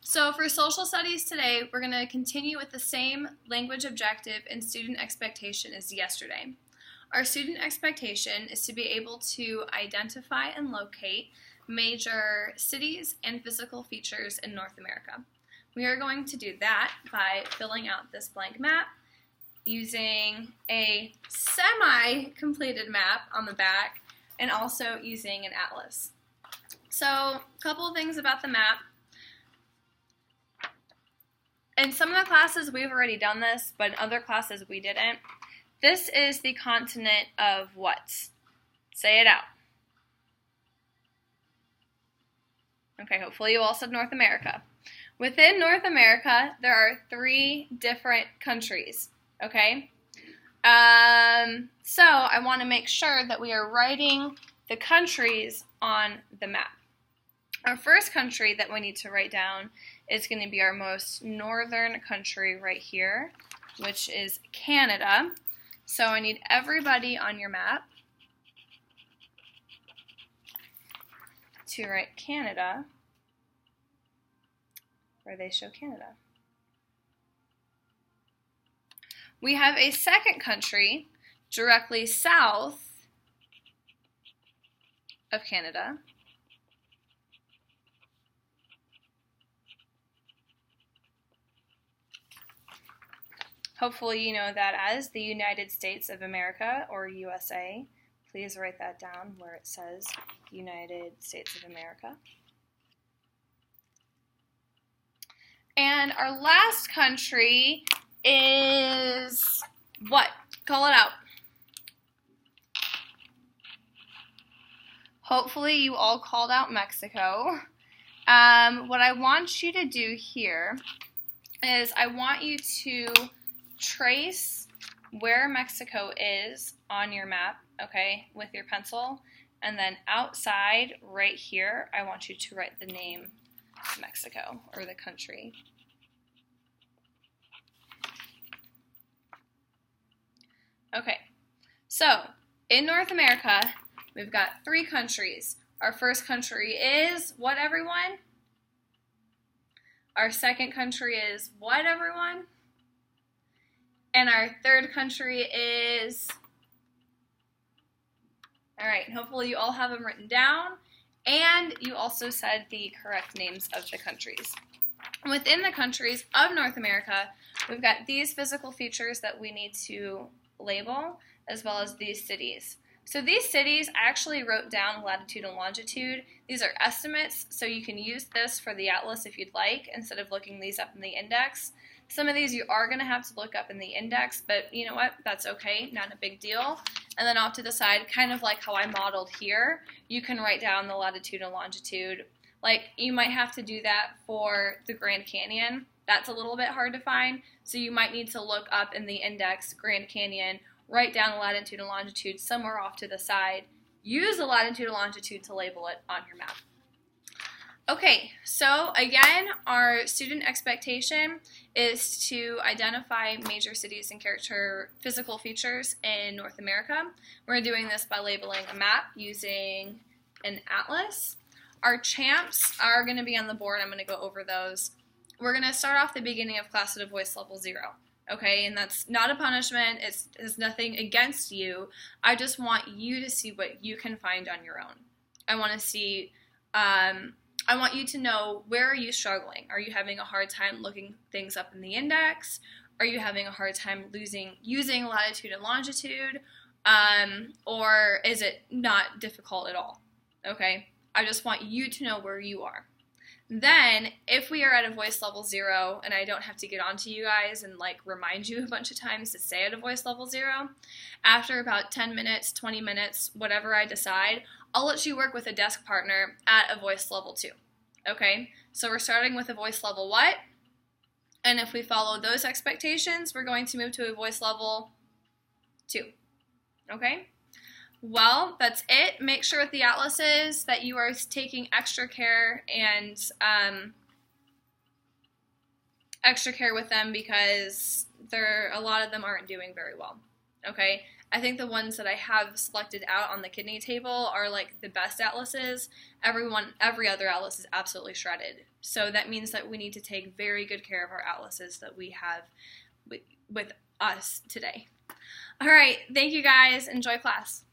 So for social studies today, we're going to continue with the same language objective and student expectation as yesterday. Our student expectation is to be able to identify and locate major cities and physical features in North America. We are going to do that by filling out this blank map using a semi-completed map on the back and also using an atlas. So a couple of things about the map. In some of the classes, we've already done this, but in other classes, we didn't. This is the continent of what? Say it out. Okay, hopefully you all said North America. Within North America, there are 3 different countries, okay? So I want to make sure that we are writing the countries on the map. Our first country that we need to write down is going to be our most northern country right here, which is Canada. So I need everybody on your map to write Canada, where they show Canada. We have a second country directly south of Canada. Hopefully you know that as the United States of America, or USA. Please write that down where it says United States of America. And our last country is what? Call it out. Hopefully you all called out Mexico. What I want you to do here is I want you to trace where Mexico is on your map, okay, with your pencil, and then outside right here, I want you to write the name Mexico, or the country. Okay, so in North America, we've got 3 countries. Our first country is what, everyone? Our second country is what, everyone? And our third country is, all right, hopefully you all have them written down, and you also said the correct names of the countries. Within the countries of North America, we've got these physical features that we need to label, as well as these cities. So these cities, I actually wrote down latitude and longitude. These are estimates, so you can use this for the atlas if you'd like, instead of looking these up in the index. Some of these you are going to have to look up in the index, but you know what? That's okay, not a big deal. And then off to the side, kind of like how I modeled here, you can write down the latitude and longitude. Like, you might have to do that for the Grand Canyon. That's a little bit hard to find, so you might need to look up in the index Grand Canyon, write down the latitude and longitude somewhere off to the side, use the latitude and longitude to label it on your map. Okay, so again, our student expectation is to identify major cities and physical features in North America. We're doing this by labeling a map using an atlas. Our champs are going to be on the board. I'm going to go over those. We're going to start off the beginning of class at a voice level 0. Okay, and that's not a punishment. It's nothing against you. I just want you to see what you can find on your own. I want to see, I want you to know, where are you struggling? Are you having a hard time looking things up in the index? Are you having a hard time using latitude and longitude? Or is it not difficult at all? Okay, I just want you to know where you are. Then, if we are at a voice level 0, and I don't have to get onto you guys and like remind you a bunch of times to stay at a voice level 0, after about 10 minutes, 20 minutes, whatever I decide, I'll let you work with a desk partner at a voice level 2. Okay, so we're starting with a voice level what? And if we follow those expectations, we're going to move to a voice level 2. Okay? Well, that's it. Make sure with the atlases that you are taking extra care with them, because a lot of them aren't doing very well. Okay? I think the ones that I have selected out on the kidney table are like the best atlases. Every other atlas is absolutely shredded. So that means that we need to take very good care of our atlases that we have with us today. All right, thank you guys. Enjoy class.